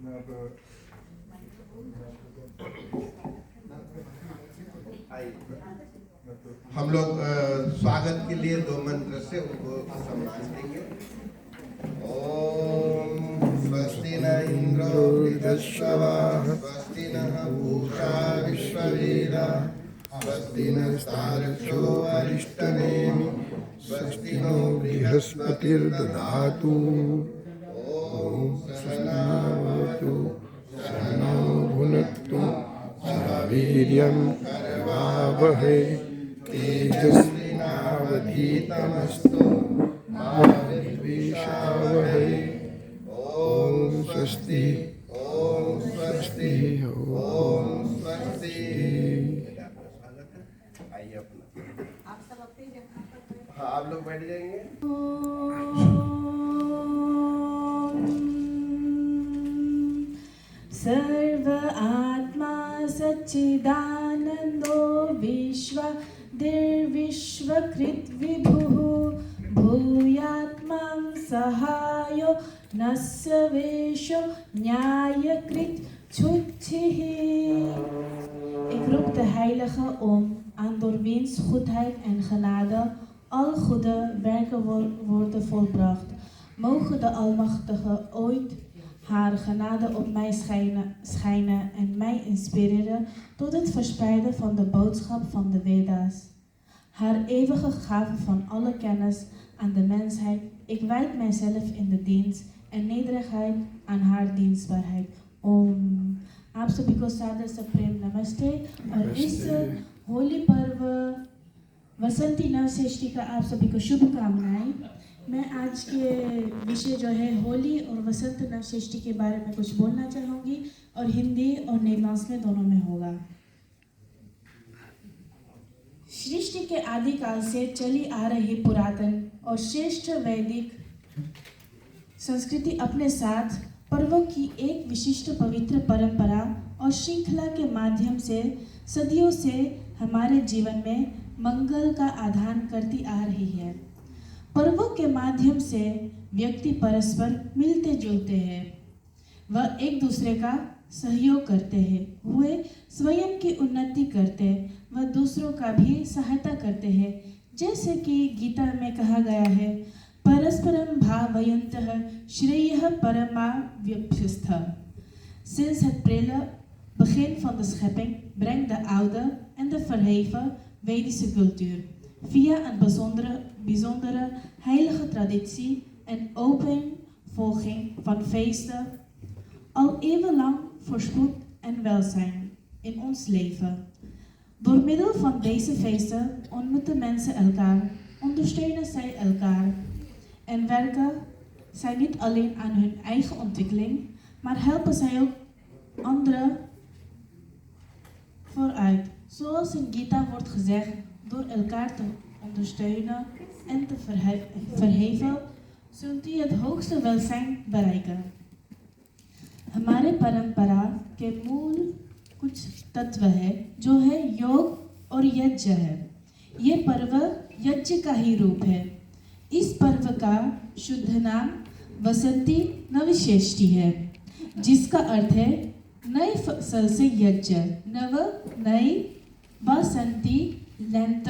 हम लोग स्वागत के लिए 2 मंत्र से उनको सम्मान देंगे। ओम स्वस्ति न इंद्रो वृहस्पतिः स्वस्ति नः पूषा विश्ववेदाः स्वस्ति नस्तार्क्ष्यो अरिष्टनेमिः स्वस्ति नो बृहस्पतिर्दधातु। ओम सहनावतु सहनौ भुनक्तु सह वीर्यं करवावहै तेजस्विनावधीतमस्तु मा विद्विषावहै। ओम स्वस्ति ओम स्वस्ति ओम स्वस्ति। आइए अपना आप सब अपनी जगह पर। हाँ आप लोग बैठ जाएंगे। सर्व आत्मा सच्चिदानंदो विश्वकृत विभुः भूयात्मां सहायो न सवेशो न्यायकृत छुच्छिः. Ik roep de Heilige om aan door wiens goedheid en genade al goede werken worden volbracht. Mogen de Almachtige ooit haar genade op mij schijnen en mij inspireren tot het verspreiden van de boodschap van de Veda's. Haar eeuwige gave van alle kennis aan de mensheid. Ik wijd mijzelf in de dienst en nederigheid aan haar dienstbaarheid. Om आप सभी को सादर से प्रेम नमस्ते। और इस होली पर्व वसंती नवषष्ठी का आप सभी को शुभकामनाएं। मैं आज के विषय जो है होली और वसंत नवषष्ठी के बारे में कुछ बोलना चाहूँगी और हिंदी और नेदलांस में दोनों में होगा। सृष्टि के आदिकाल से चली आ रही पुरातन और श्रेष्ठ वैदिक संस्कृति अपने साथ पर्वों की एक विशिष्ट पवित्र परंपरा और श्रृंखला के माध्यम से सदियों से हमारे जीवन में मंगल का आदान करती आ रही है। पर्वों के माध्यम से व्यक्ति परस्पर मिलते जुलते हैं, वह एक दूसरे का सहयोग करते हैं, वे स्वयं की उन्नति करते, वह दूसरों का भी सहायता करते हैं। जैसे कि गीता में कहा गया है, परस्परम भावयन्तः श्रेयः परमाव्यप्स्थ. Sinds het prille begin van de schepping brengt de oude en de verheven Vedische cultuur via een bijzondere heilige traditie en opeenvolging van feesten al eeuwenlang voorspoed en welzijn in ons leven. Door middel van deze feesten ontmoeten mensen elkaar, ondersteunen zij elkaar en werken zij niet alleen aan hun eigen ontwikkeling, maar helpen zij ook anderen vooruit. Zoals in Gita wordt gezegd, door elkaar te ondersteunen en te verheven, zult u het hoogste welzijn bereiken. हमारे परंपरा के मूल कुछ तत्व है जो है योग और यज्ञ है। ये पर्व यज्ञ का ही रूप है। इस पर्व का शुद्ध नाम वसंती नवषष्ठी है, जिसका अर्थ है नई फसल से यज्ञ। नव नई, वसंती लेंत,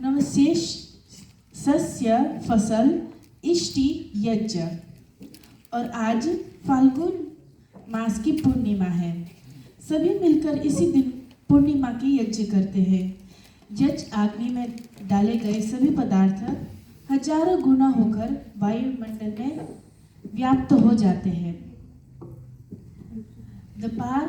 नवशेष सस्य फसल, इष्टि यज्ञ। और आज फाल्गुन मास की पूर्णिमा है। सभी मिलकर इसी दिन पूर्णिमा की यज्ञ करते हैं। यज्ञ अग्नि में डाले गए सभी पदार्थ हजारों गुना होकर वायुमंडल में व्याप्त हो जाते हैं। De paar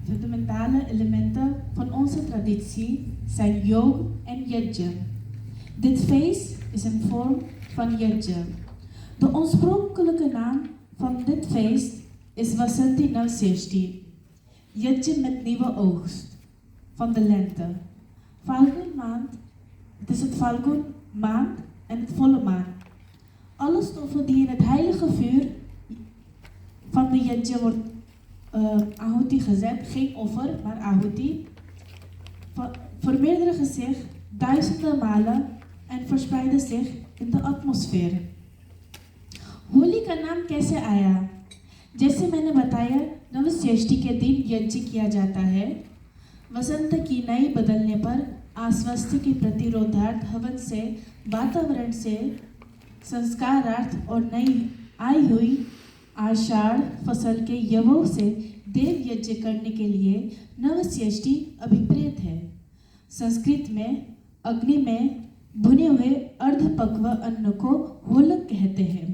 fundamentale elementen van onze traditie zijn yoga en yajna. Dit feest is een vorm van yajna. De oorspronkelijke naam van dit feest is Vasanti Navasheshti, yajna met nieuwe oogst van de lente. Falgun maand, het is het Falgun maand en het volle maan. Alle stoffen die in het heilige vuur van de yajna wordt ahuti gezet, geen offer, maar ahuti, vermeerderen zich duizenden malen en verspreiden zich in de atmosfeer. Holi का नाम कैसे आया? जैसे मैंने बताया, नवष्ठी के दिन यज्ञ किया जाता है। वसंत की नई बदलने पर आश्वस्ति की प्रतिरोधार्थ हवन से, वातावरण से संस्कारार्थ और नई आई हुई आषाढ़ फसल के यवों से देव यज्ञ करने के लिए नवष्ठी अभिप्रेत है। संस्कृत में अग्नि में भुने हुए अर्धपक्व अन्न को होलक कहते हैं।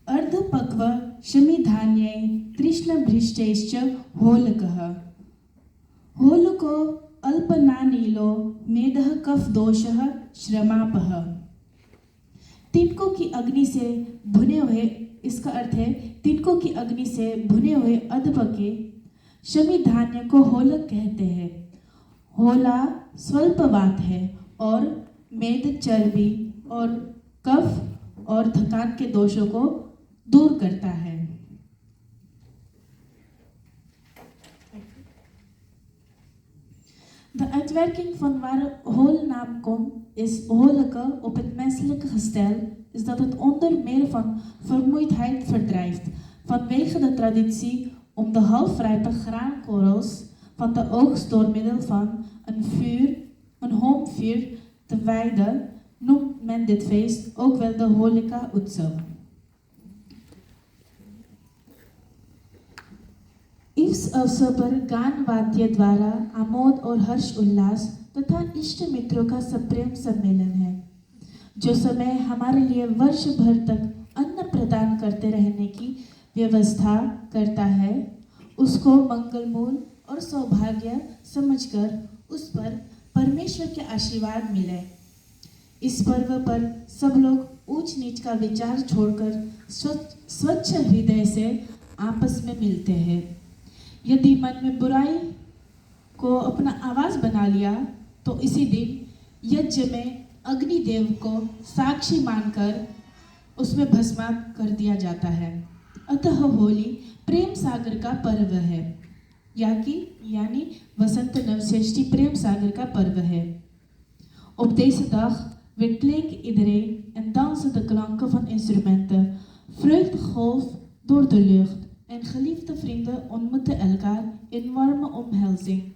अर्धपक्व शमिधान्यै तृष्णभृष्टैश्च होलकः। होलको अल्पनानीलो मेदः कफदोषः श्रमापः। तिनकों की अग्नि से भुने हुए, इसका अर्थ है तिनकों की अग्नि से भुने हुए अधपके शमिधान्य को होलक कहते हैं। होला स्वल्पवात है और मेद चर्बी और कफ और थकान के दोषों को दूर करता है। De uitwerking van hoolnaamkom is holijke op het menselijke gestel is dat het onder meer van vermoeidheid verdrijft, vanwege de traditie om de halfrijpe graankorrels van de oogst door middel van een hoomvuur te wijden, noemt men dit feest ook wel de Holika Utsav. इस अवसर पर गान वाद्य द्वारा आमोद और हर्ष उल्लास तथा इष्ट मित्रों का सप्रेम सम्मेलन है, जो समय हमारे लिए वर्ष भर तक अन्न प्रदान करते रहने की व्यवस्था करता है, उसको मंगलमूल और सौभाग्य समझकर उस पर परमेश्वर के आशीर्वाद मिले। इस पर्व पर सब लोग ऊंच नीच का विचार छोड़कर स्वच्छ हृदय से आपस में मिलते हैं। यदि मन में बुराई को अपना आवाज बना लिया तो इसी दिन यज्ञ में अग्निदेव को साक्षी मानकर उसमें भस्म कर दिया जाता है। अतः होली प्रेम सागर का पर्व है, यानी वसंत नवषष्ठी प्रेम सागर का पर्व है। Op deze dag weer klinkt iedereen en dansen de klanken van instrumenten. Vreugde golft door de lucht. En geliefde vrienden ontmoeten elkaar in warme omhelzing.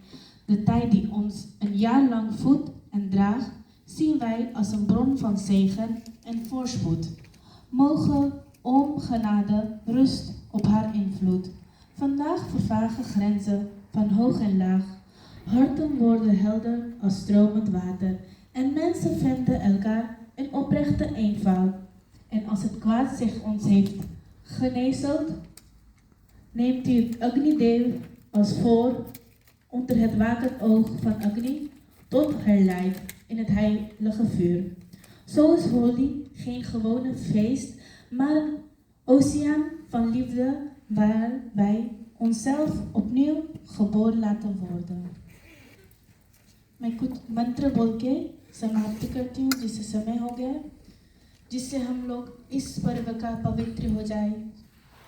De tijd die ons een jaar lang voedt en draagt, zien wij als een bron van zegen en voorspoed. Mogen Oom genade rust op haar invloed. Vandaag vervagen grenzen van hoog en laag. Harten worden helder als stromend water. En mensen vinden elkaar in oprechte eenvoud. En als het kwaad zich ons heeft genezeld, neemt u het Agnidev als voor onder het wakend oog van Agni tot haar lijf in het heilige vuur. Zo is Holi geen gewone feest, maar een oceaan van liefde waar wij onszelf opnieuw geboren laten worden. मैं कुछ मंत्र बोल के समाप्ति करती हूँ, जिससे समय हो गया, जिससे हम लोग इस पर्व का पवित्र हो जाए,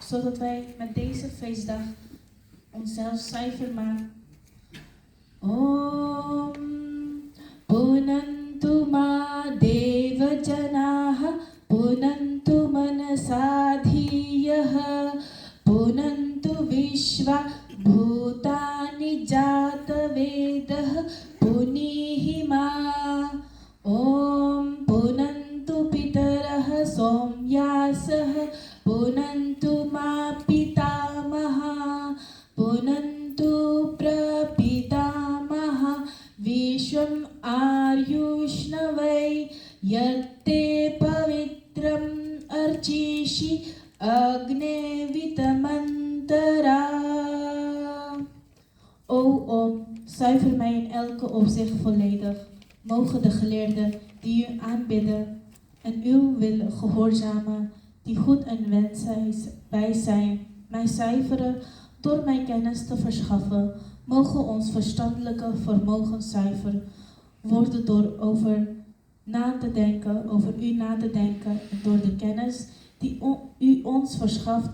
zodat wij met deze feestdag onszelf zuiver maken. Om Punantu ma devajanaha Punantu manasadhiyah Punantu vishva bhutani jatavedah Punihima. Om Punantu pitarah somyasah Punantu ma pitamaha Punantu prapitamaha Vishwam Aryushnavai Yate pavitram archishi Agne vitamantara. O Om, zuiver mij in elke opzicht volledig. Mogen de geleerden die u aanbidden en uw wil gehoorzamen, die goed en wenswijs zijn, mij zuiveren door mij kennis te verschaffen. Mogen ons verstandelijke vermogen zuiver worden door over na te denken, over u na te denken en door de kennis die u ons verschaft.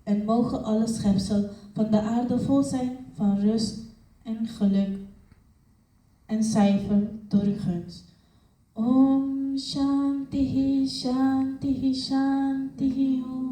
En mogen alle schepsel van de aarde vol zijn van rust en geluk en zuiver door uw gunst. Om Shanti Shanti Shanti Om.